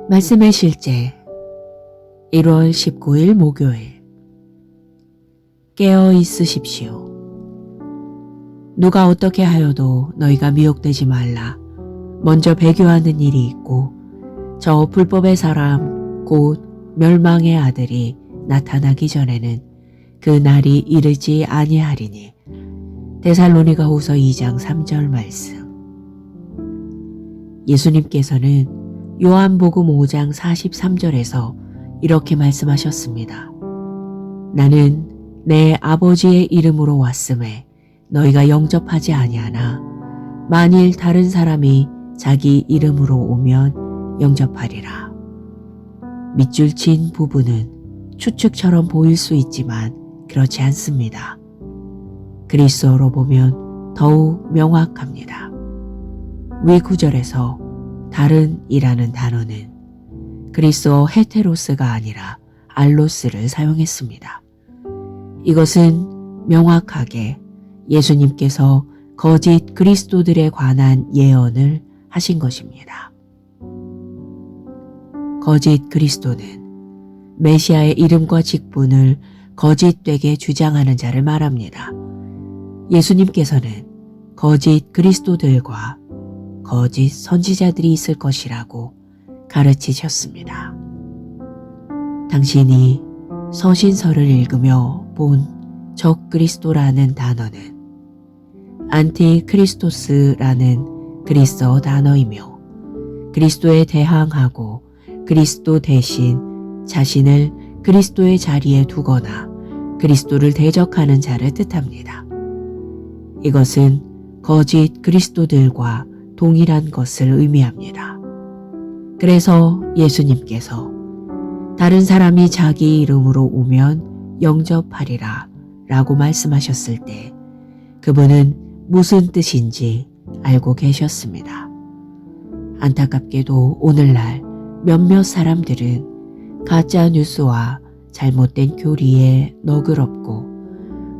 말씀의 실제 1월 19일 목요일. 깨어 있으십시오. 누가 어떻게 하여도 너희가 미혹되지 말라. 먼저 배교하는 일이 있고 저 불법의 사람 곧 멸망의 아들이 나타나기 전에는 그 날이 이르지 아니하리니. 데살로니가후서 2장 3절 말씀. 예수님께서는 요한복음 5장 43절에서 이렇게 말씀하셨습니다. 나는 내 아버지의 이름으로 왔음에 너희가 영접하지 아니하나 만일 다른 사람이 자기 이름으로 오면 영접하리라. 밑줄 친 부분은 추측처럼 보일 수 있지만 그렇지 않습니다. 그리스어로 보면 더욱 명확합니다. 위 구절에서 다른 이라는 단어는 그리스어 헤테로스가 아니라 알로스를 사용했습니다. 이것은 명확하게 예수님께서 거짓 그리스도들에 관한 예언을 하신 것입니다. 거짓 그리스도는 메시아의 이름과 직분을 거짓되게 주장하는 자를 말합니다. 예수님께서는 거짓 그리스도들과 거짓 선지자들이 있을 것이라고 가르치셨습니다. 당신이 서신서를 읽으며 본 적그리스도라는 단어는 안티크리스토스라는 그리스어 단어이며 그리스도에 대항하고 그리스도 대신 자신을 그리스도의 자리에 두거나 그리스도를 대적하는 자를 뜻합니다. 이것은 거짓 그리스도들과 동일한 것을 의미합니다. 그래서 예수님께서 다른 사람이 자기 이름으로 오면 영접하리라 라고 말씀하셨을 때 그분은 무슨 뜻인지 알고 계셨습니다. 안타깝게도 오늘날 몇몇 사람들은 가짜 뉴스와 잘못된 교리에 너그럽고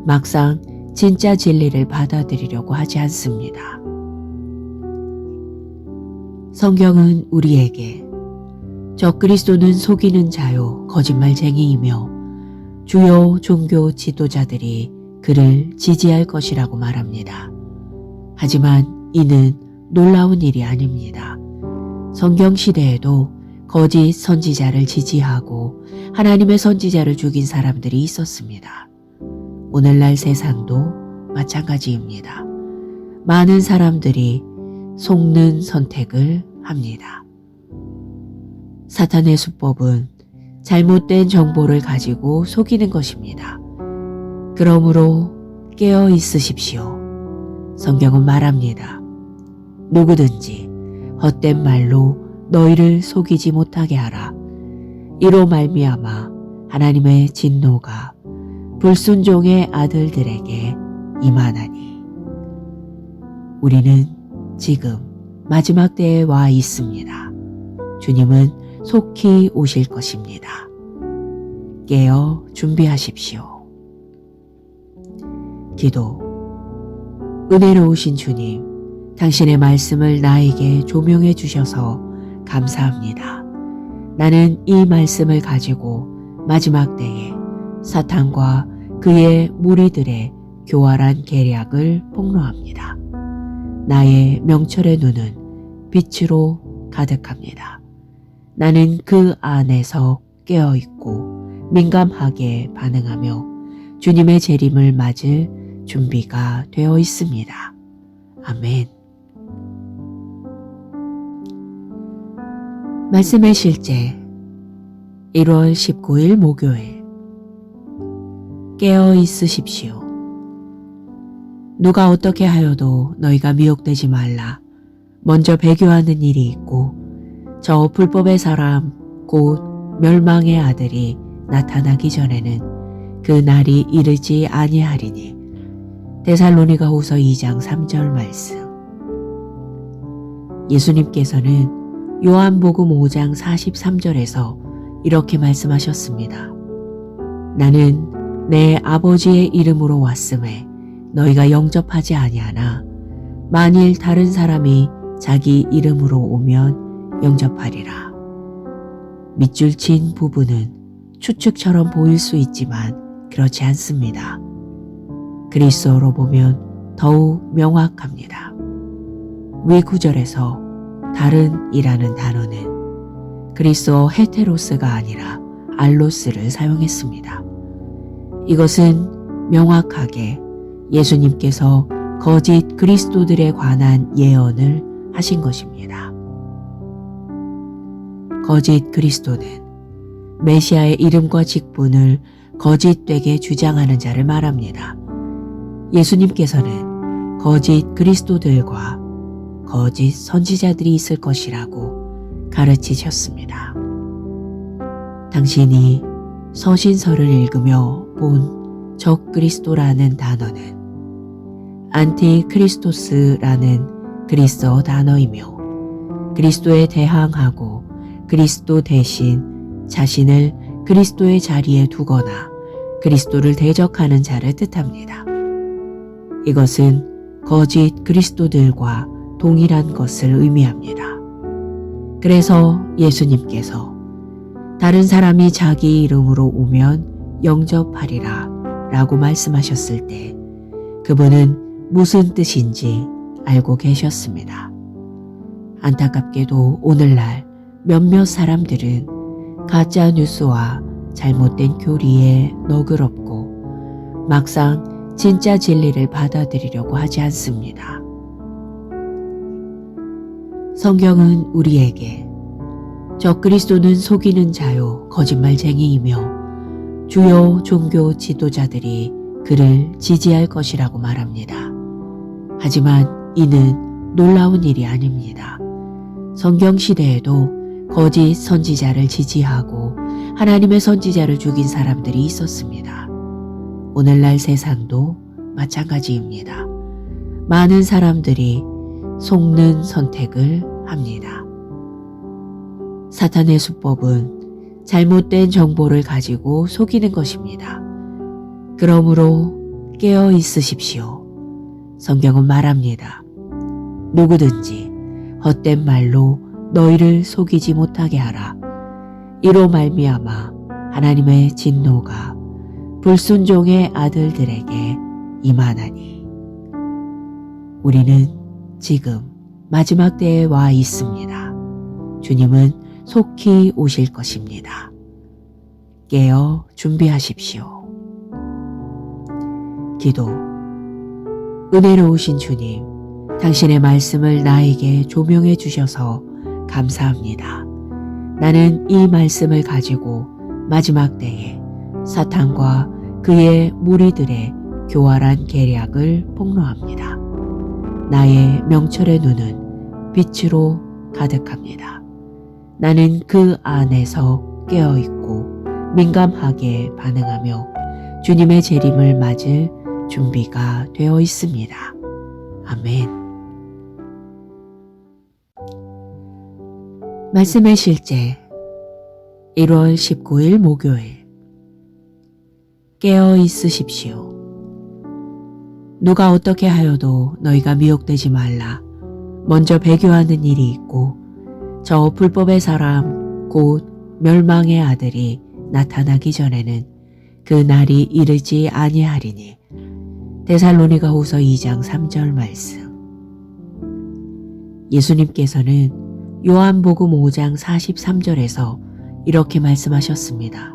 막상 진짜 진리를 받아들이려고 하지 않습니다. 성경은 우리에게 적그리스도는 속이는 자요 거짓말쟁이이며 주요 종교 지도자들이 그를 지지할 것이라고 말합니다. 하지만 이는 놀라운 일이 아닙니다. 성경 시대에도 거짓 선지자를 지지하고 하나님의 선지자를 죽인 사람들이 있었습니다. 오늘날 세상도 마찬가지입니다. 많은 사람들이 속는 선택을 합니다. 사탄의 수법은 잘못된 정보를 가지고 속이는 것입니다. 그러므로 깨어 있으십시오. 성경은 말합니다. 누구든지 헛된 말로 너희를 속이지 못하게 하라. 이로 말미암아 하나님의 진노가 불순종의 아들들에게 임하나니. 우리는 지금 마지막 때에 와 있습니다. 주님은 속히 오실 것입니다. 깨어 준비하십시오. 기도. 은혜로우신 주님, 당신의 말씀을 나에게 조명해 주셔서 감사합니다. 나는 이 말씀을 가지고 마지막 때에 사탄과 그의 무리들의 교활한 계략을 폭로합니다. 나의 명철의 눈은 빛으로 가득합니다. 나는 그 안에서 깨어있고 민감하게 반응하며 주님의 재림을 맞을 준비가 되어 있습니다. 아멘. 말씀의 실제 1월 19일 목요일. 깨어 있으십시오. 누가 어떻게 하여도 너희가 미혹되지 말라. 먼저 배교하는 일이 있고 저 불법의 사람 곧 멸망의 아들이 나타나기 전에는 그 날이 이르지 아니하리니. 데살로니가후서 2장 3절 말씀. 예수님께서는 요한복음 5장 43절에서 이렇게 말씀하셨습니다. 나는 내 아버지의 이름으로 왔음에 너희가 영접하지 아니하나 만일 다른 사람이 자기 이름으로 오면 영접하리라. 밑줄 친 부분은 추측처럼 보일 수 있지만 그렇지 않습니다. 그리스어로 보면 더욱 명확합니다. 위 구절에서 다른이라는 단어는 그리스어 헤테로스가 아니라 알로스를 사용했습니다. 이것은 명확하게 예수님께서 거짓 그리스도들에 관한 예언을 하신 것입니다. 거짓 그리스도는 메시아의 이름과 직분을 거짓되게 주장하는 자를 말합니다. 예수님께서는 거짓 그리스도들과 거짓 선지자들이 있을 것이라고 가르치셨습니다. 당신이 서신서를 읽으며 본 적그리스도라는 단어는 안티크리스토스라는 그리스어 단어이며 그리스도에 대항하고 그리스도 대신 자신을 그리스도의 자리에 두거나 그리스도를 대적하는 자를 뜻합니다. 이것은 거짓 그리스도들과 동일한 것을 의미합니다. 그래서 예수님께서 다른 사람이 자기 이름으로 오면 영접하리라 라고 말씀하셨을 때 그분은 무슨 뜻인지 알고 계셨습니다. 안타깝게도 오늘날 몇몇 사람들은 가짜 뉴스와 잘못된 교리에 너그럽고 막상 진짜 진리를 받아들이려고 하지 않습니다. 성경은 우리에게 적그리스도는 속이는 자요 거짓말쟁이이며 주요 종교 지도자들이 그를 지지할 것이라고 말합니다. 하지만 이는 놀라운 일이 아닙니다. 성경 시대에도 거짓 선지자를 지지하고 하나님의 선지자를 죽인 사람들이 있었습니다. 오늘날 세상도 마찬가지입니다. 많은 사람들이 속는 선택을 합니다. 사탄의 수법은 잘못된 정보를 가지고 속이는 것입니다. 그러므로 깨어 있으십시오. 성경은 말합니다. 누구든지 헛된 말로 너희를 속이지 못하게 하라. 이로 말미암아 하나님의 진노가 불순종의 아들들에게 임하나니. 우리는 지금 마지막 때에 와 있습니다. 주님은 속히 오실 것입니다. 깨어 준비하십시오. 기도. 은혜로우신 주님, 당신의 말씀을 나에게 조명해 주셔서 감사합니다. 나는 이 말씀을 가지고 마지막 때에 사탄과 그의 무리들의 교활한 계략을 폭로합니다. 나의 명철의 눈은 빛으로 가득합니다. 나는 그 안에서 깨어있고 민감하게 반응하며 주님의 재림을 맞을 준비가 되어 있습니다. 아멘. 말씀의 실제 1월 19일 목요일. 깨어 있으십시오. 누가 어떻게 하여도 너희가 미혹되지 말라. 먼저 배교하는 일이 있고 저 불법의 사람 곧 멸망의 아들이 나타나기 전에는 그 날이 이르지 아니하리니. 데살로니가후서 2장 3절 말씀. 예수님께서는 요한복음 5장 43절에서 이렇게 말씀하셨습니다.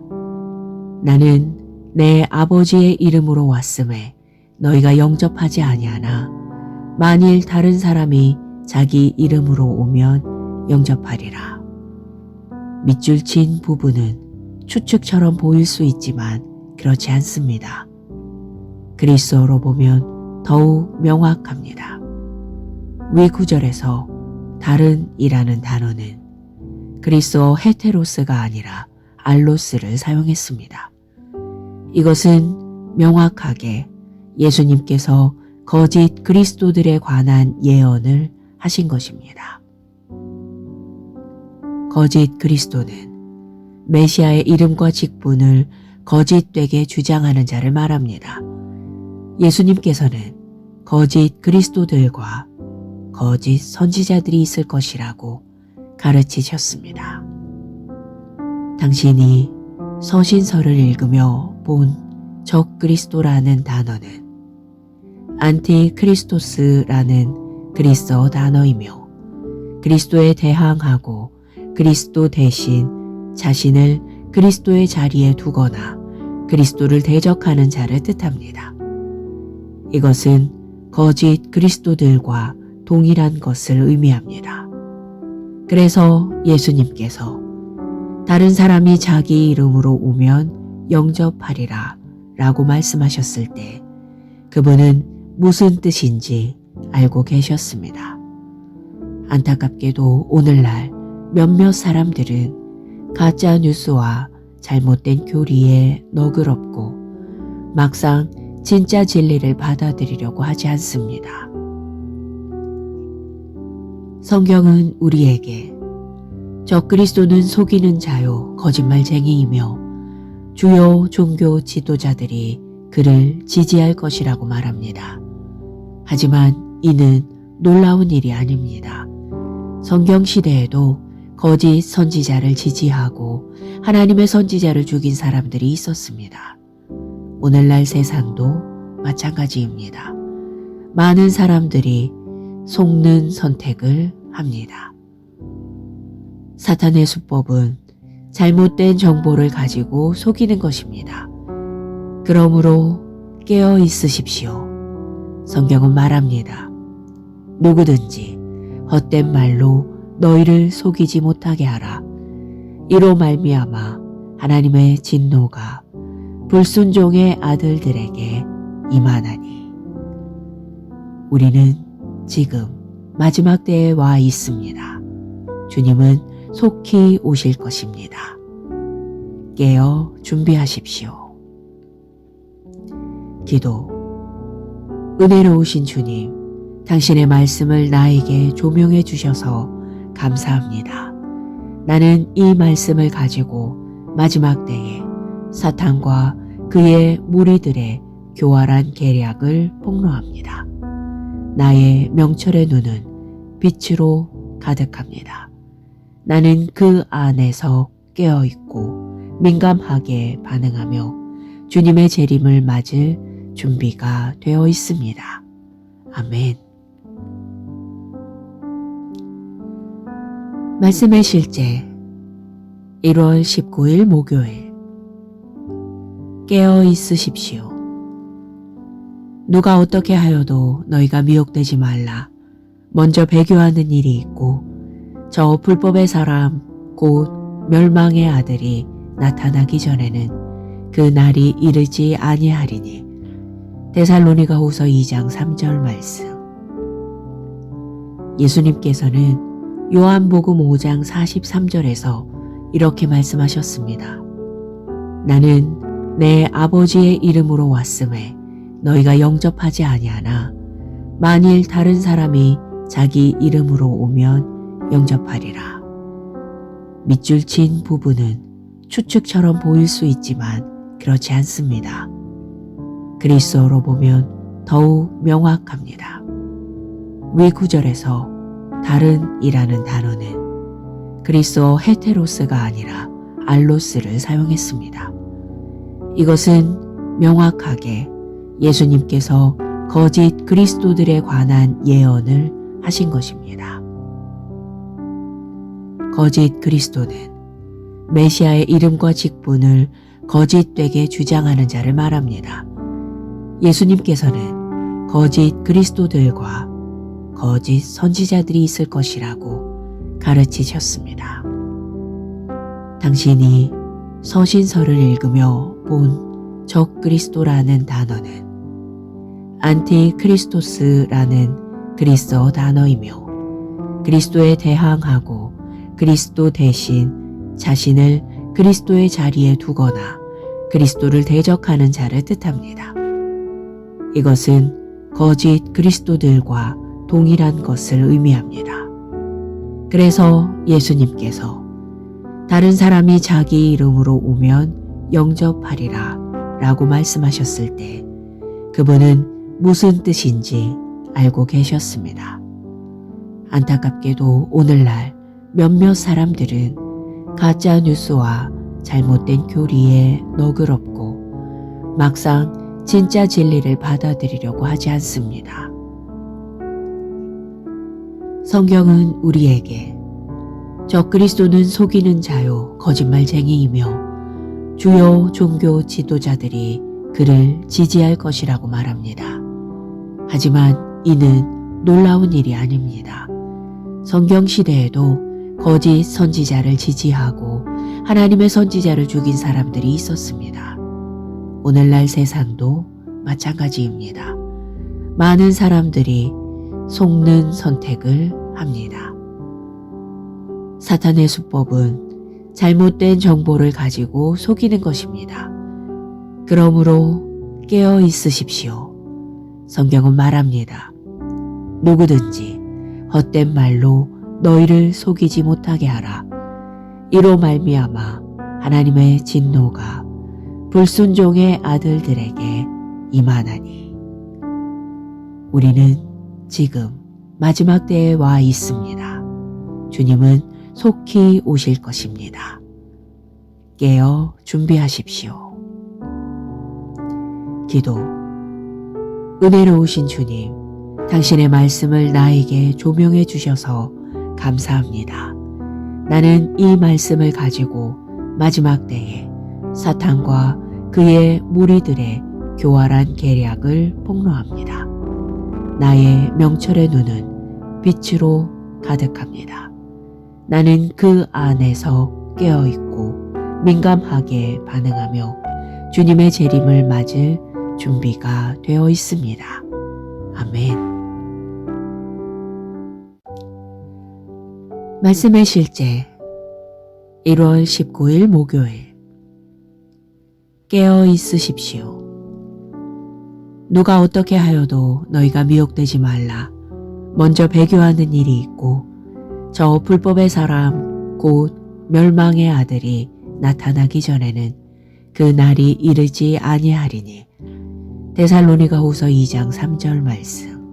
나는 내 아버지의 이름으로 왔음에 너희가 영접하지 아니하나 만일 다른 사람이 자기 이름으로 오면 영접하리라. 밑줄 친 부분은 추측처럼 보일 수 있지만 그렇지 않습니다. 그리스어로 보면 더욱 명확합니다. 위 구절에서 다른이라는 단어는 그리스어 헤테로스가 아니라 알로스를 사용했습니다. 이것은 명확하게 예수님께서 거짓 그리스도들에 관한 예언을 하신 것입니다. 거짓 그리스도는 메시아의 이름과 직분을 거짓되게 주장하는 자를 말합니다. 예수님께서는 거짓 그리스도들과 거짓 선지자들이 있을 것이라고 가르치셨습니다. 당신이 서신서를 읽으며 본 적그리스도라는 단어는 안티크리스토스라는 그리스어 단어이며 그리스도에 대항하고 그리스도 대신 자신을 그리스도의 자리에 두거나 그리스도를 대적하는 자를 뜻합니다. 이것은 거짓 그리스도들과 동일한 것을 의미합니다. 그래서 예수님께서 다른 사람이 자기 이름으로 오면 영접하리라 라고 말씀하셨을 때 그분은 무슨 뜻인지 알고 계셨습니다. 안타깝게도 오늘날 몇몇 사람들은 가짜 뉴스와 잘못된 교리에 너그럽고 막상 진짜 진리를 받아들이려고 하지 않습니다. 성경은 우리에게 적그리스도는 속이는 자요 거짓말쟁이이며 주요 종교 지도자들이 그를 지지할 것이라고 말합니다. 하지만 이는 놀라운 일이 아닙니다. 성경 시대에도 거짓 선지자를 지지하고 하나님의 선지자를 죽인 사람들이 있었습니다. 오늘날 세상도 마찬가지입니다. 많은 사람들이 속는 선택을 합니다. 사탄의 수법은 잘못된 정보를 가지고 속이는 것입니다. 그러므로 깨어 있으십시오. 성경은 말합니다. 누구든지 헛된 말로 너희를 속이지 못하게 하라. 이로 말미암아 하나님의 진노가 불순종의 아들들에게 임하나니. 우리는 지금 마지막 때에 와 있습니다. 주님은 속히 오실 것입니다. 깨어 준비하십시오. 기도. 은혜로우신 주님, 당신의 말씀을 나에게 조명해 주셔서 감사합니다. 나는 이 말씀을 가지고 마지막 때에 사탄과 그의 무리들의 교활한 계략을 폭로합니다. 나의 명철의 눈은 빛으로 가득합니다. 나는 그 안에서 깨어있고 민감하게 반응하며 주님의 재림을 맞을 준비가 되어 있습니다. 아멘. 말씀의 실제 1월 19일 목요일. 깨어 있으십시오. 누가 어떻게 하여도 너희가 미혹되지 말라. 먼저 배교하는 일이 있고 저 불법의 사람 곧 멸망의 아들이 나타나기 전에는 그 날이 이르지 아니하리니. 데살로니가 후서 2장 3절 말씀. 예수님께서는 요한복음 5장 43절에서 이렇게 말씀하셨습니다. 나는 내 아버지의 이름으로 왔음에 너희가 영접하지 아니하나 만일 다른 사람이 자기 이름으로 오면 영접하리라. 밑줄 친 부분은 추측처럼 보일 수 있지만 그렇지 않습니다. 그리스어로 보면 더욱 명확합니다. 위 구절에서 다른 이라는 단어는 그리스어 헤테로스가 아니라 알로스를 사용했습니다. 이것은 명확하게 예수님께서 거짓 그리스도들에 관한 예언을 하신 것입니다. 거짓 그리스도는 메시아의 이름과 직분을 거짓되게 주장하는 자를 말합니다. 예수님께서는 거짓 그리스도들과 거짓 선지자들이 있을 것이라고 가르치셨습니다. 당신이 서신서를 읽으며 본 적그리스도라는 단어는 안티크리스토스라는 그리스어 단어이며 그리스도에 대항하고 그리스도 대신 자신을 그리스도의 자리에 두거나 그리스도를 대적하는 자를 뜻합니다. 이것은 거짓 그리스도들과 동일한 것을 의미합니다. 그래서 예수님께서 다른 사람이 자기 이름으로 오면 영접하리라 라고 말씀하셨을 때 그분은 무슨 뜻인지 알고 계셨습니다. 안타깝게도 오늘날 몇몇 사람들은 가짜 뉴스와 잘못된 교리에 너그럽고 막상 진짜 진리를 받아들이려고 하지 않습니다. 성경은 우리에게 적그리스도는 속이는 자요 거짓말쟁이이며 주요 종교 지도자들이 그를 지지할 것이라고 말합니다. 하지만 이는 놀라운 일이 아닙니다. 성경 시대에도 거짓 선지자를 지지하고 하나님의 선지자를 죽인 사람들이 있었습니다. 오늘날 세상도 마찬가지입니다. 많은 사람들이 속는 선택을 합니다. 사탄의 수법은 잘못된 정보를 가지고 속이는 것입니다. 그러므로 깨어 있으십시오. 성경은 말합니다. 누구든지 헛된 말로 너희를 속이지 못하게 하라. 이로 말미암아 하나님의 진노가 불순종의 아들들에게 임하나니. 우리는 지금 마지막 때에 와 있습니다. 주님은 속히 오실 것입니다. 깨어 준비하십시오. 기도. 은혜로우신 주님, 당신의 말씀을 나에게 조명해 주셔서 감사합니다. 나는 이 말씀을 가지고 마지막 때에 사탄과 그의 무리들의 교활한 계략을 폭로합니다. 나의 명철의 눈은 빛으로 가득합니다. 나는 그 안에서 깨어있고 민감하게 반응하며 주님의 재림을 맞을 준비가 되어 있습니다. 아멘. 말씀의 실제 1월 19일 목요일. 깨어 있으십시오. 누가 어떻게 하여도 너희가 미혹되지 말라. 먼저 배교하는 일이 있고 저 불법의 사람 곧 멸망의 아들이 나타나기 전에는 그 날이 이르지 아니하리니. 데살로니가 후서 2장 3절 말씀.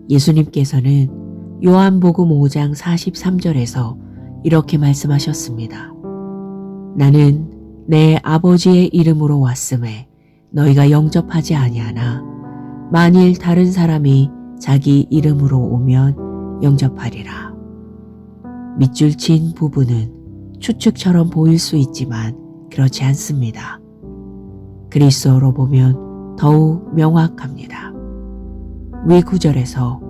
예수님께서는 요한복음 5장 43절에서 이렇게 말씀하셨습니다. 나는 내 아버지의 이름으로 왔음에 너희가 영접하지 아니하나 만일 다른 사람이 자기 이름으로 오면 영접하리라. 밑줄 친 부분은 추측처럼 보일 수 있지만 그렇지 않습니다. 그리스어로 보면 더욱 명확합니다. 위 구절에서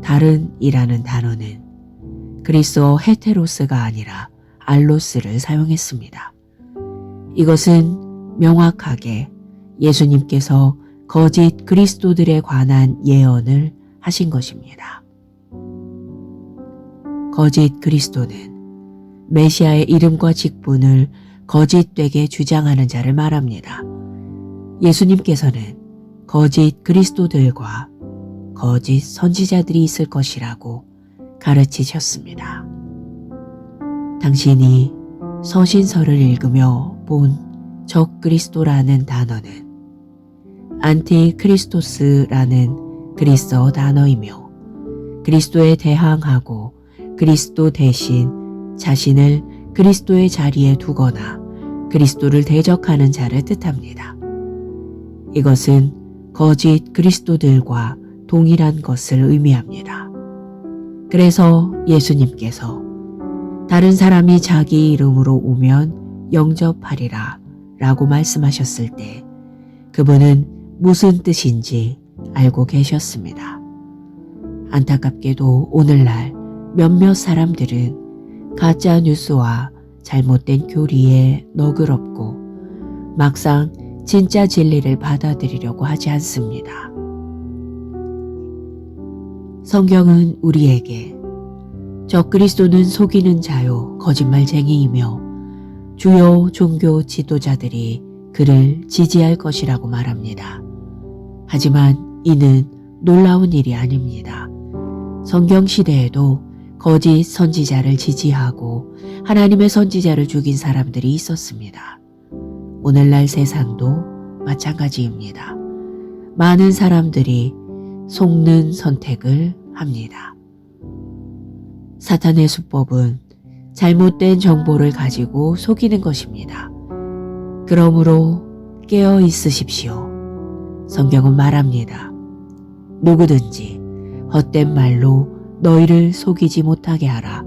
다른 이라는 단어는 그리스어 헤테로스가 아니라 알로스를 사용했습니다. 이것은 명확하게 예수님께서 거짓 그리스도들에 관한 예언을 하신 것입니다. 거짓 그리스도는 메시아의 이름과 직분을 거짓되게 주장하는 자를 말합니다. 예수님께서는 거짓 그리스도들과 거짓 선지자들이 있을 것이라고 가르치셨습니다. 당신이 서신서를 읽으며 본 적그리스도라는 단어는 안티크리스토스라는 그리스어 단어이며 그리스도에 대항하고 그리스도 대신 자신을 그리스도의 자리에 두거나 그리스도를 대적하는 자를 뜻합니다. 이것은 거짓 그리스도들과 동일한 것을 의미합니다. 그래서 예수님께서 다른 사람이 자기 이름으로 오면 영접하리라 라고 말씀하셨을 때 그분은 무슨 뜻인지 알고 계셨습니다. 안타깝게도 오늘날 몇몇 사람들은 가짜 뉴스와 잘못된 교리에 너그럽고 막상 진짜 진리를 받아들이려고 하지 않습니다. 성경은 우리에게 적그리스도는 속이는 자요 거짓말쟁이이며 주요 종교 지도자들이 그를 지지할 것이라고 말합니다. 하지만 이는 놀라운 일이 아닙니다. 성경 시대에도 거짓 선지자를 지지하고 하나님의 선지자를 죽인 사람들이 있었습니다. 오늘날 세상도 마찬가지입니다. 많은 사람들이 속는 선택을 합니다. 사탄의 수법은 잘못된 정보를 가지고 속이는 것입니다. 그러므로 깨어 있으십시오. 성경은 말합니다. 누구든지 헛된 말로 너희를 속이지 못하게 하라.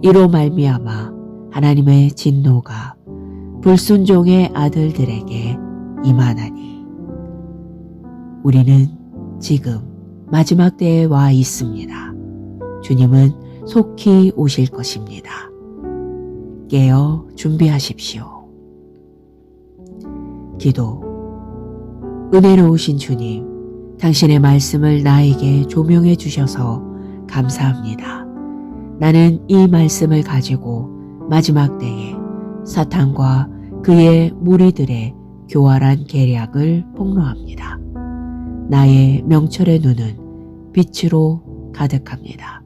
이로 말미암아 하나님의 진노가 불순종의 아들들에게 임하나니. 우리는 지금 마지막 때에 와 있습니다. 주님은 속히 오실 것입니다. 깨어 준비하십시오. 기도. 은혜로우신 주님, 당신의 말씀을 나에게 조명해 주셔서 감사합니다. 나는 이 말씀을 가지고 마지막 때에 사탄과 그의 무리들의 교활한 계략을 폭로합니다. 나의 명철의 눈은 빛으로 가득합니다.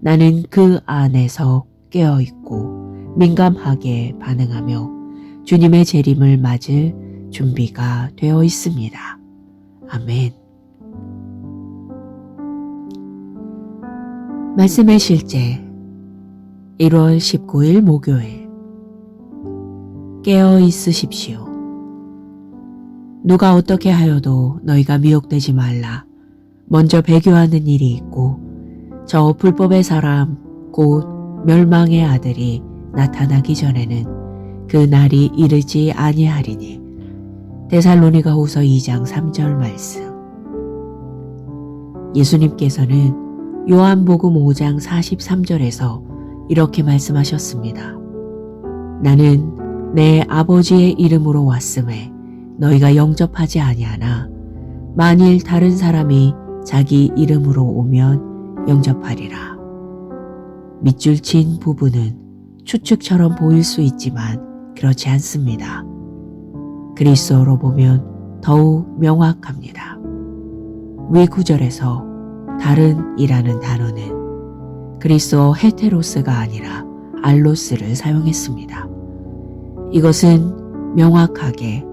나는 그 안에서 깨어있고 민감하게 반응하며 주님의 재림을 맞을 준비가 되어 있습니다. 아멘. 말씀의 실제 1월 19일 목요일. 깨어 있으십시오. 누가 어떻게 하여도 너희가 미혹되지 말라. 먼저 배교하는 일이 있고 저 불법의 사람 곧 멸망의 아들이 나타나기 전에는 그 날이 이르지 아니하리니. 데살로니가후서 2장 3절 말씀. 예수님께서는 요한복음 5장 43절에서 이렇게 말씀하셨습니다. 나는 내 아버지의 이름으로 왔음에 너희가 영접하지 아니하나 만일 다른 사람이 자기 이름으로 오면 영접하리라. 밑줄 친 부분은 추측처럼 보일 수 있지만 그렇지 않습니다. 그리스어로 보면 더욱 명확합니다. 위 구절에서 다른이라는 단어는 그리스어 헤테로스가 아니라 알로스를 사용했습니다. 이것은 명확하게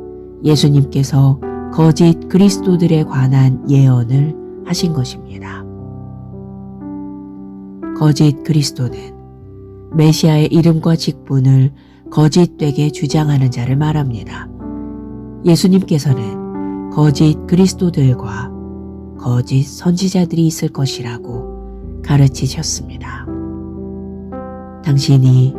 예수님께서 거짓 그리스도들에 관한 예언을 하신 것입니다. 거짓 그리스도는 메시아의 이름과 직분을 거짓되게 주장하는 자를 말합니다. 예수님께서는 거짓 그리스도들과 거짓 선지자들이 있을 것이라고 가르치셨습니다. 당신이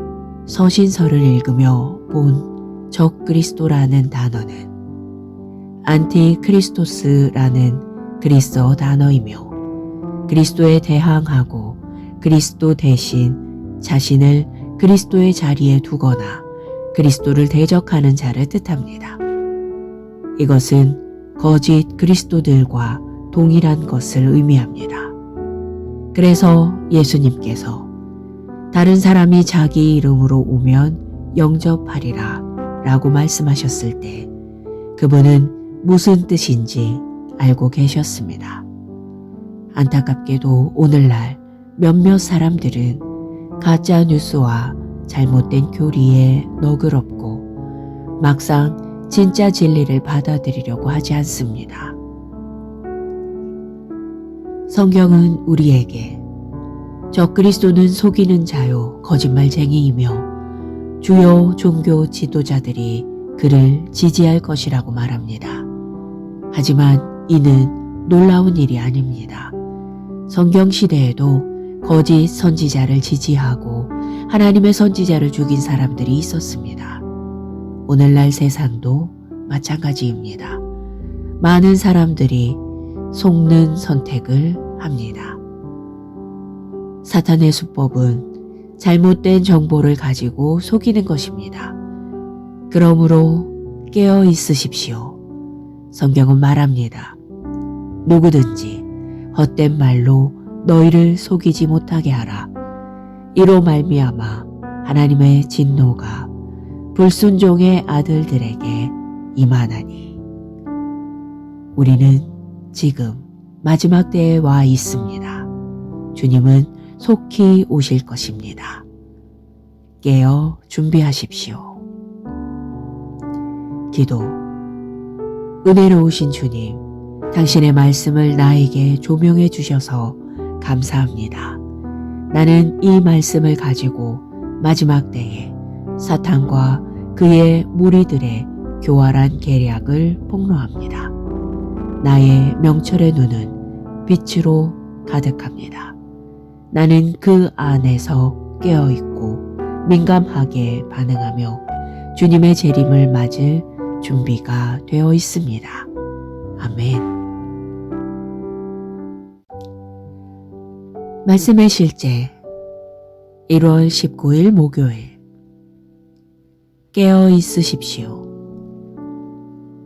서신서를 읽으며 본 적그리스도라는 단어는 안티크리스토스라는 그리스어 단어이며 그리스도에 대항하고 그리스도 대신 자신을 그리스도의 자리에 두거나 그리스도를 대적하는 자를 뜻합니다. 이것은 거짓 그리스도들과 동일한 것을 의미합니다. 그래서 예수님께서 다른 사람이 자기 이름으로 오면 영접하리라 라고 말씀하셨을 때 그분은 무슨 뜻인지 알고 계셨습니다. 안타깝게도 오늘날 몇몇 사람들은 가짜 뉴스와 잘못된 교리에 너그럽고 막상 진짜 진리를 받아들이려고 하지 않습니다. 성경은 우리에게 적그리스도는 속이는 자요 거짓말쟁이이며 주요 종교 지도자들이 그를 지지할 것이라고 말합니다. 하지만 이는 놀라운 일이 아닙니다. 성경 시대에도 거짓 선지자를 지지하고 하나님의 선지자를 죽인 사람들이 있었습니다. 오늘날 세상도 마찬가지입니다. 많은 사람들이 속는 선택을 합니다. 사탄의 수법은 잘못된 정보를 가지고 속이는 것입니다. 그러므로 깨어 있으십시오. 성경은 말합니다. 누구든지 헛된 말로 너희를 속이지 못하게 하라. 이로 말미암아 하나님의 진노가 불순종의 아들들에게 임하나니. 우리는 지금 마지막 때에 와 있습니다. 주님은 속히 오실 것입니다. 깨어 준비하십시오. 기도. 은혜로우신 주님, 당신의 말씀을 나에게 조명해 주셔서 감사합니다. 나는 이 말씀을 가지고 마지막 때에 사탄과 그의 무리들의 교활한 계략을 폭로합니다. 나의 명철의 눈은 빛으로 가득합니다. 나는 그 안에서 깨어있고 민감하게 반응하며 주님의 재림을 맞을 준비가 되어 있습니다. 아멘. 말씀의 실제 1월 19일 목요일. 깨어 있으십시오.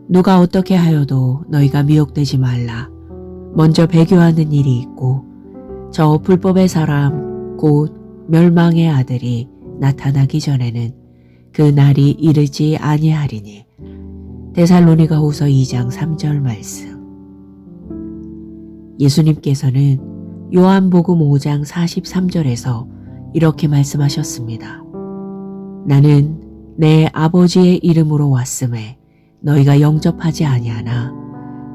누가 어떻게 하여도 너희가 미혹되지 말라. 먼저 배교하는 일이 있고 저 불법의 사람 곧 멸망의 아들이 나타나기 전에는 그 날이 이르지 아니하리니. 데살로니가후서 2장 3절 말씀. 예수님께서는 요한복음 5장 43절에서 이렇게 말씀하셨습니다. 나는 내 아버지의 이름으로 왔음에 너희가 영접하지 아니하나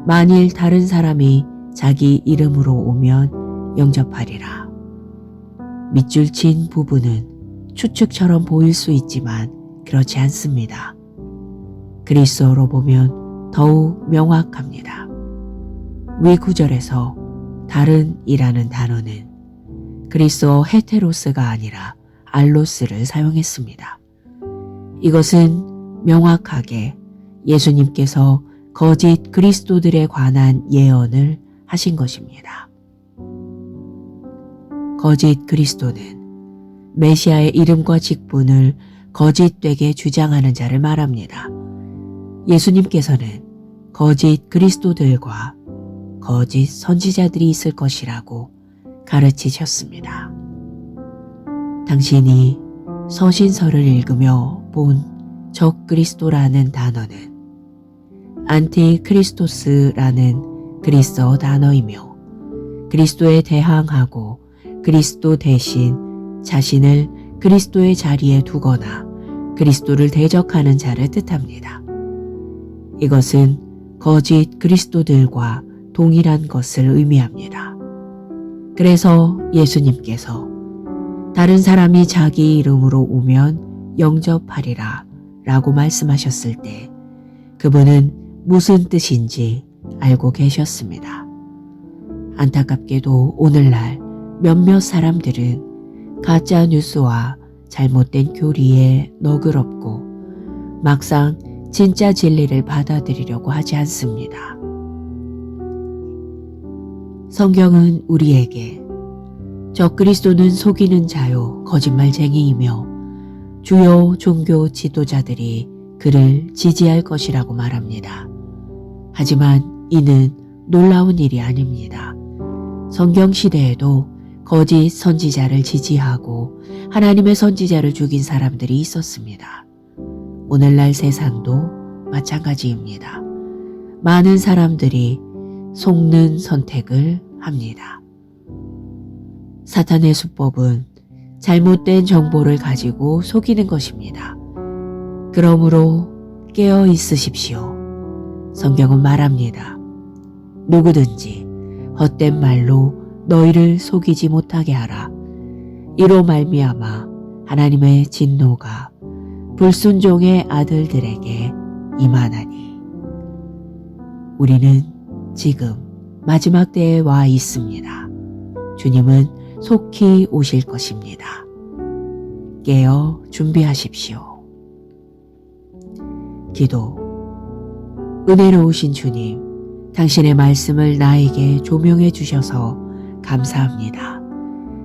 만일 다른 사람이 자기 이름으로 오면 영접하리라. 밑줄 친 부분은 추측처럼 보일 수 있지만 그렇지 않습니다. 그리스어로 보면 더욱 명확합니다. 위 구절에서 다른이라는 단어는 그리스어 헤테로스가 아니라 알로스를 사용했습니다. 이것은 명확하게 예수님께서 거짓 그리스도들에 관한 예언을 하신 것입니다. 거짓 그리스도는 메시아의 이름과 직분을 거짓되게 주장하는 자를 말합니다. 예수님께서는 거짓 그리스도들과 거짓 선지자들이 있을 것이라고 가르치셨습니다. 당신이 서신서를 읽으며 본 적그리스도라는 단어는 안티크리스토스라는 그리스어 단어이며 그리스도에 대항하고 그리스도 대신 자신을 그리스도의 자리에 두거나 그리스도를 대적하는 자를 뜻합니다. 이것은 거짓 그리스도들과 동일한 것을 의미합니다. 그래서 예수님께서 다른 사람이 자기 이름으로 오면 영접하리라 라고 말씀하셨을 때 그분은 무슨 뜻인지 알고 계셨습니다. 안타깝게도 오늘날 몇몇 사람들은 가짜 뉴스와 잘못된 교리에 너그럽고 막상 진짜 진리를 받아들이려고 하지 않습니다. 성경은 우리에게 적그리스도는 속이는 자요 거짓말쟁이이며 주요 종교 지도자들이 그를 지지할 것이라고 말합니다. 하지만 이는 놀라운 일이 아닙니다. 성경 시대에도 거짓 선지자를 지지하고 하나님의 선지자를 죽인 사람들이 있었습니다. 오늘날 세상도 마찬가지입니다. 많은 사람들이 속는 선택을 합니다. 사탄의 수법은 잘못된 정보를 가지고 속이는 것입니다. 그러므로 깨어 있으십시오. 성경은 말합니다. 누구든지 헛된 말로 너희를 속이지 못하게 하라. 이로 말미암아 하나님의 진노가 불순종의 아들들에게 임하나니. 우리는 지금 마지막 때에 와 있습니다. 주님은 속히 오실 것입니다. 깨어 준비하십시오. 기도. 은혜로우신 주님, 당신의 말씀을 나에게 조명해 주셔서 감사합니다.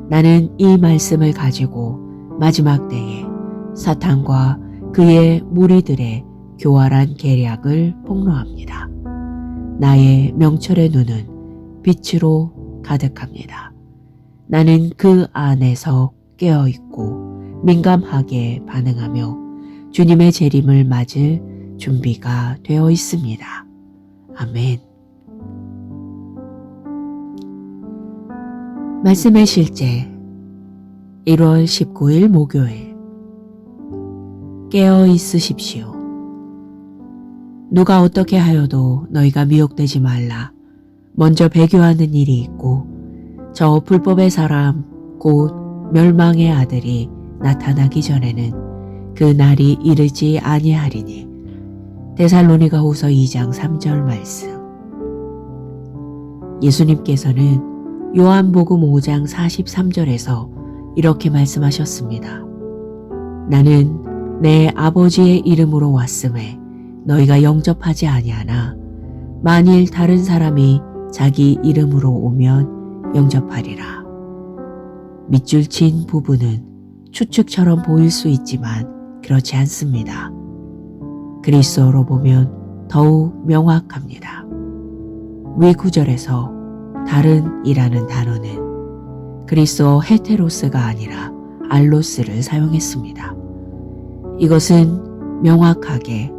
나는 이 말씀을 가지고 마지막 때에 사탄과 그의 무리들의 교활한 계략을 폭로합니다. 나의 명철의 눈은 빛으로 가득합니다. 나는 그 안에서 깨어있고 민감하게 반응하며 주님의 재림을 맞을 준비가 되어 있습니다. 아멘. 말씀의 실제 1월 19일 목요일. 깨어 있으십시오. 누가 어떻게 하여도 너희가 미혹되지 말라. 먼저 배교하는 일이 있고 저 불법의 사람 곧 멸망의 아들이 나타나기 전에는 그 날이 이르지 아니하리니. 데살로니가후서 2장 3절 말씀. 예수님께서는 요한복음 5장 43절에서 이렇게 말씀하셨습니다. 나는 내 아버지의 이름으로 왔음에 너희가 영접하지 아니하나 만일 다른 사람이 자기 이름으로 오면 영접하리라. 밑줄 친 부분은 추측처럼 보일 수 있지만 그렇지 않습니다. 그리스어로 보면 더욱 명확합니다. 위 구절에서 다른이라는 단어는 그리스어 헤테로스가 아니라 알로스를 사용했습니다. 이것은 명확하게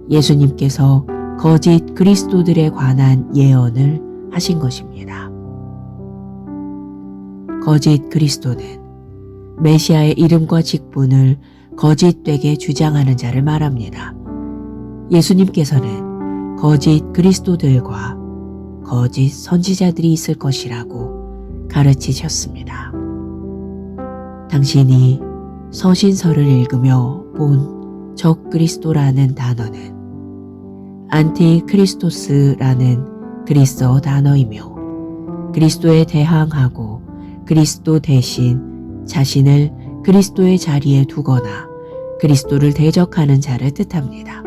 예수님께서 거짓 그리스도들에 관한 예언을 하신 것입니다. 거짓 그리스도는 메시아의 이름과 직분을 거짓되게 주장하는 자를 말합니다. 예수님께서는 거짓 그리스도들과 거짓 선지자들이 있을 것이라고 가르치셨습니다. 당신이 서신서를 읽으며 본 적그리스도라는 단어는 안티크리스토스라는 그리스어 단어이며 그리스도에 대항하고 그리스도 대신 자신을 그리스도의 자리에 두거나 그리스도를 대적하는 자를 뜻합니다.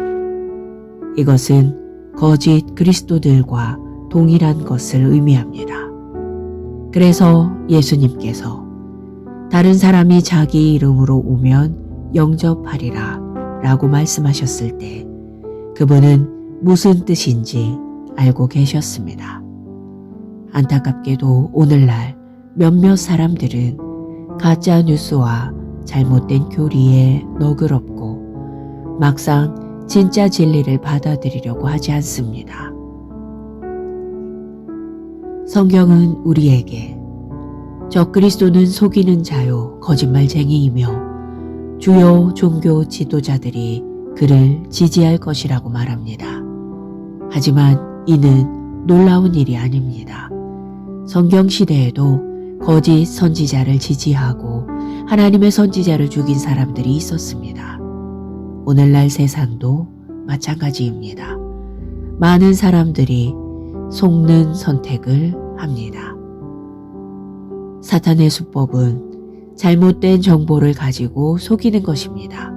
이것은 거짓 그리스도들과 동일한 것을 의미합니다. 그래서 예수님께서 다른 사람이 자기 이름으로 오면 영접하리라 라고 말씀하셨을 때 그분은 무슨 뜻인지 알고 계셨습니다. 안타깝게도 오늘날 몇몇 사람들은 가짜 뉴스와 잘못된 교리에 너그럽고 막상 진짜 진리를 받아들이려고 하지 않습니다. 성경은 우리에게 적그리스도는 속이는 자요 거짓말쟁이이며 주요 종교 지도자들이 그를 지지할 것이라고 말합니다. 하지만 이는 놀라운 일이 아닙니다. 성경 시대에도 거짓 선지자를 지지하고 하나님의 선지자를 죽인 사람들이 있었습니다. 오늘날 세상도 마찬가지입니다. 많은 사람들이 속는 선택을 합니다. 사탄의 수법은 잘못된 정보를 가지고 속이는 것입니다.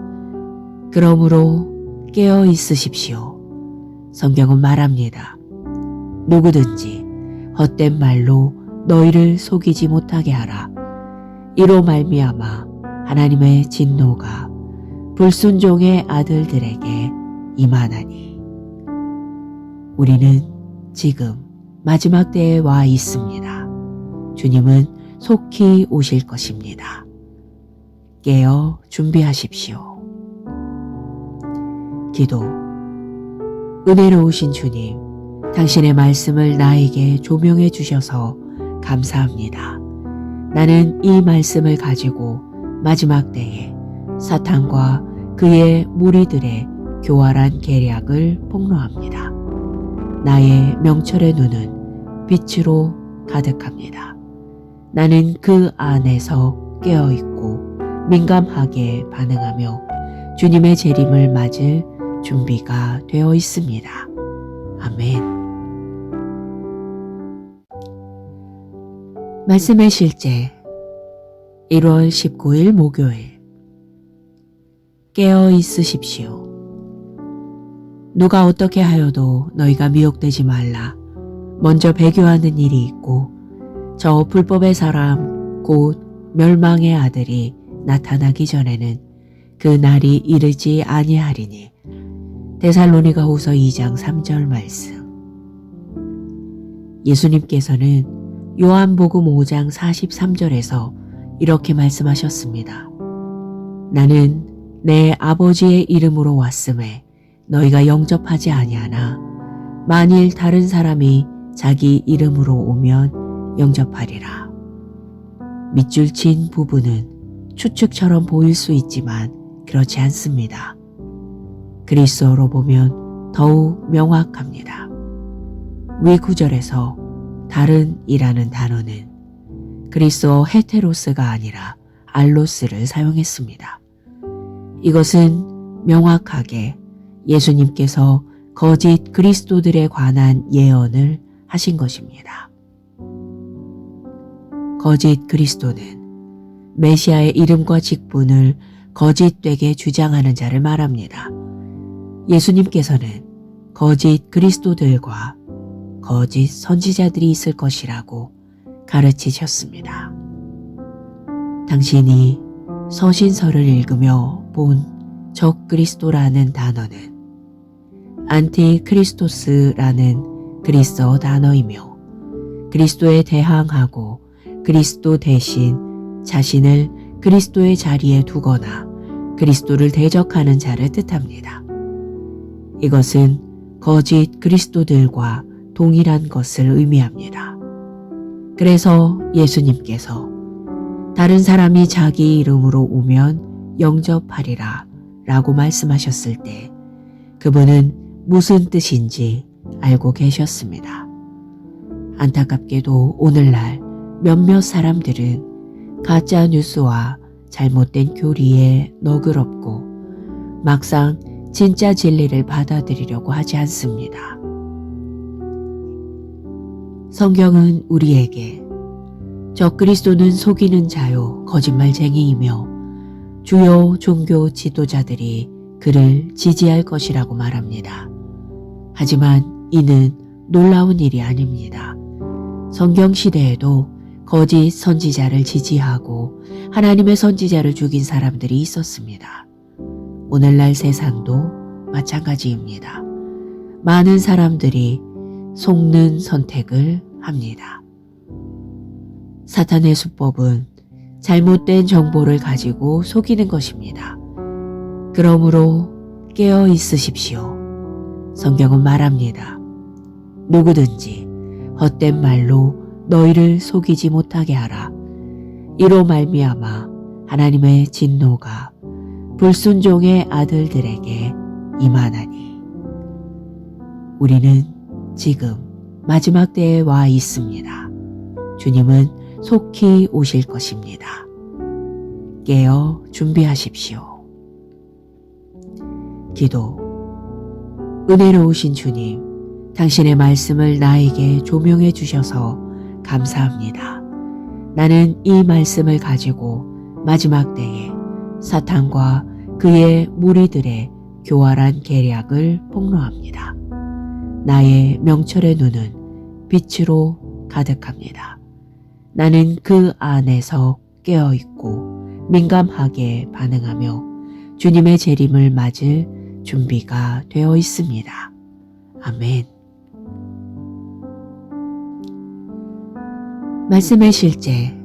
그러므로 깨어 있으십시오. 성경은 말합니다. 누구든지 헛된 말로 너희를 속이지 못하게 하라. 이로 말미암아 하나님의 진노가 불순종의 아들들에게 임하나니. 우리는 지금 마지막 때에 와 있습니다. 주님은 속히 오실 것입니다. 깨어 준비하십시오. 기도. 은혜로우신 주님, 당신의 말씀을 나에게 조명해 주셔서 감사합니다. 나는 이 말씀을 가지고 마지막 때에 사탄과 그의 무리들의 교활한 계략을 폭로합니다. 나의 명철의 눈은 빛으로 가득합니다. 나는 그 안에서 깨어있고 민감하게 반응하며 주님의 재림을 맞을 준비가 되어 있습니다. 아멘. 말씀의 실제 1월 19일 목요일. 깨어 있으십시오. 누가 어떻게 하여도 너희가 미혹되지 말라. 먼저 배교하는 일이 있고 저 불법의 사람 곧 멸망의 아들이 나타나기 전에는 그 날이 이르지 아니하리니. 데살로니가후서 2장 3절 말씀. 예수님께서는 요한복음 5장 43절에서 이렇게 말씀하셨습니다. 나는 내 아버지의 이름으로 왔음에 너희가 영접하지 아니하나 만일 다른 사람이 자기 이름으로 오면 영접하리라. 밑줄 친 부분은 추측처럼 보일 수 있지만 그렇지 않습니다. 그리스어로 보면 더욱 명확합니다. 위 구절에서 다른이라는 단어는 그리스어 헤테로스가 아니라 알로스를 사용했습니다. 이것은 명확하게 예수님께서 거짓 그리스도들에 관한 예언을 하신 것입니다. 거짓 그리스도는 메시아의 이름과 직분을 거짓되게 주장하는 자를 말합니다. 예수님께서는 거짓 그리스도들과 거짓 선지자들이 있을 것이라고 가르치셨습니다. 당신이 서신서를 읽으며 본 적그리스도라는 단어는 안티크리스토스라는 그리스어 단어이며 그리스도에 대항하고 그리스도 대신 자신을 그리스도의 자리에 두거나 그리스도를 대적하는 자를 뜻합니다. 이것은 거짓 그리스도들과 동일한 것을 의미합니다. 그래서 예수님께서 다른 사람이 자기 이름으로 오면 영접하리라 라고 말씀하셨을 때 그분은 무슨 뜻인지 알고 계셨습니다. 안타깝게도 오늘날 몇몇 사람들은 가짜 뉴스와 잘못된 교리에 너그럽고 막상 진짜 진리를 받아들이려고 하지 않습니다. 성경은 우리에게 적그리스도는 속이는 자요 거짓말쟁이이며 주요 종교 지도자들이 그를 지지할 것이라고 말합니다. 하지만 이는 놀라운 일이 아닙니다. 성경 시대에도 거짓 선지자를 지지하고 하나님의 선지자를 죽인 사람들이 있었습니다. 오늘날 세상도 마찬가지입니다. 많은 사람들이 속는 선택을 합니다. 사탄의 수법은 잘못된 정보를 가지고 속이는 것입니다. 그러므로 깨어 있으십시오. 성경은 말합니다. 누구든지 헛된 말로 너희를 속이지 못하게 하라. 이로 말미암아 하나님의 진노가 불순종의 아들들에게 임하나니. 우리는 지금 마지막 때에 와 있습니다. 주님은 속히 오실 것입니다. 깨어 준비하십시오. 기도. 은혜로우신 주님, 당신의 말씀을 나에게 조명해 주셔서 감사합니다. 나는 이 말씀을 가지고 마지막 때에 사탄과 그의 무리들의 교활한 계략을 폭로합니다. 나의 명철의 눈은 빛으로 가득합니다. 나는 그 안에서 깨어있고 민감하게 반응하며 주님의 재림을 맞을 준비가 되어 있습니다. 아멘. 말씀의 실제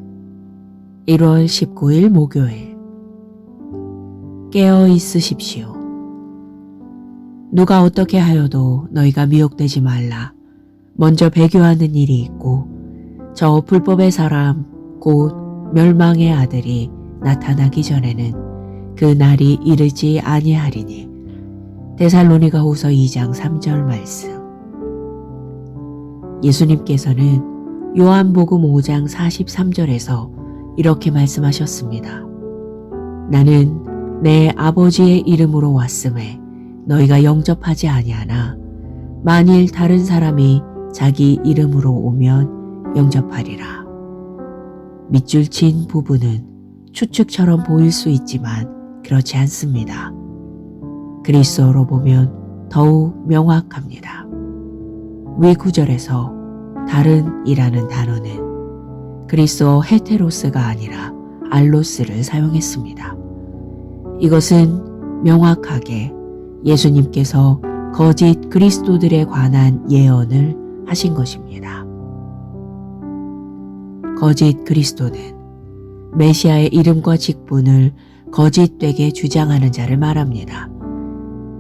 1월 19일 목요일. 깨어 있으십시오. 누가 어떻게 하여도 너희가 미혹되지 말라. 먼저 배교하는 일이 있고 저 불법의 사람 곧 멸망의 아들이 나타나기 전에는 그 날이 이르지 아니하리니. 데살로니가 후서 2장 3절 말씀. 예수님께서는 요한복음 5장 43절에서 이렇게 말씀하셨습니다. 나는 내 아버지의 이름으로 왔음에 너희가 영접하지 아니하나 만일 다른 사람이 자기 이름으로 오면 영접하리라. 밑줄 친 부분은 추측처럼 보일 수 있지만 그렇지 않습니다. 그리스어로 보면 더욱 명확합니다. 위 구절에서 다른 이라는 단어는 그리스어 헤테로스가 아니라 알로스를 사용했습니다. 이것은 명확하게 예수님께서 거짓 그리스도들에 관한 예언을 하신 것입니다. 거짓 그리스도는 메시아의 이름과 직분을 거짓되게 주장하는 자를 말합니다.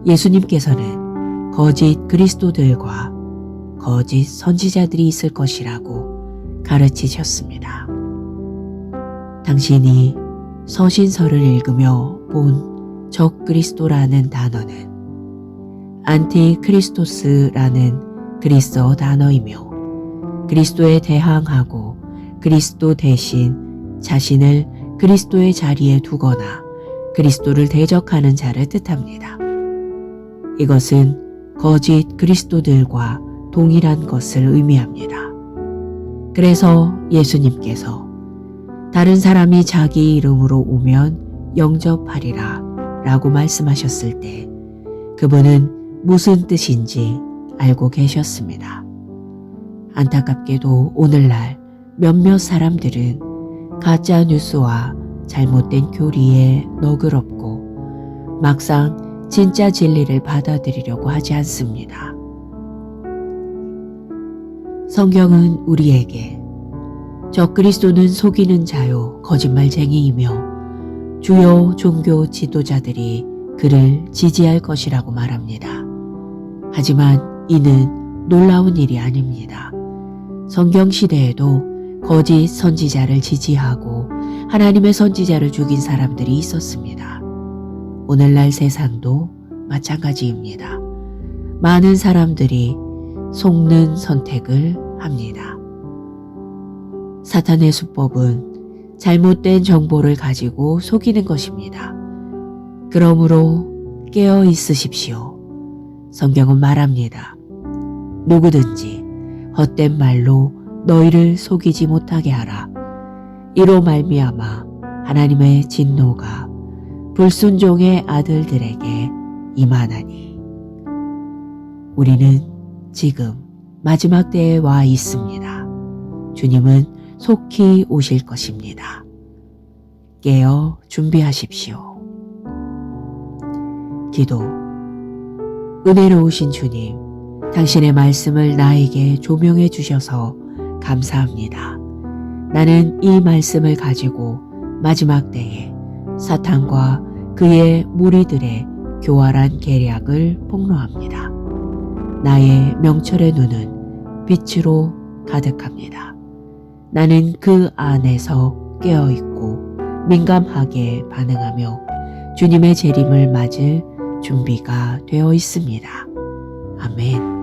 예수님께서는 거짓 그리스도들과 거짓 선지자들이 있을 것이라고 가르치셨습니다. 당신이 서신서를 읽으며 본 적그리스도라는 단어는 안티크리스토스라는 그리스어 단어이며 그리스도에 대항하고 그리스도 대신 자신을 그리스도의 자리에 두거나 그리스도를 대적하는 자를 뜻합니다. 이것은 거짓 그리스도들과 동일한 것을 의미합니다. 그래서 예수님께서 다른 사람이 자기 이름으로 오면 영접하리라 라고 말씀하셨을 때 그분은 무슨 뜻인지 알고 계셨습니다. 안타깝게도 오늘날 몇몇 사람들은 가짜 뉴스와 잘못된 교리에 너그럽고 막상 진짜 진리를 받아들이려고 하지 않습니다. 성경은 우리에게 적그리스도는 속이는 자요 거짓말쟁이이며 주요 종교 지도자들이 그를 지지할 것이라고 말합니다. 하지만 이는 놀라운 일이 아닙니다. 성경 시대에도 거짓 선지자를 지지하고 하나님의 선지자를 죽인 사람들이 있었습니다. 오늘날 세상도 마찬가지입니다. 많은 사람들이 속는 선택을 합니다. 사탄의 수법은 잘못된 정보를 가지고 속이는 것입니다. 그러므로 깨어 있으십시오. 성경은 말합니다. 누구든지 헛된 말로 너희를 속이지 못하게 하라. 이로 말미암아 하나님의 진노가 불순종의 아들들에게 임하나니. 우리는 지금 마지막 때에 와 있습니다. 주님은 속히 오실 것입니다. 깨어 준비하십시오. 기도. 은혜로우신 주님, 당신의 말씀을 나에게 조명해 주셔서 감사합니다. 나는 이 말씀을 가지고 마지막 때에 사탄과 그의 무리들의 교활한 계략을 폭로합니다. 나의 명철의 눈은 빛으로 가득합니다. 나는 그 안에서 깨어있고 민감하게 반응하며 주님의 재림을 맞을 준비가 되어 있습니다. 아멘.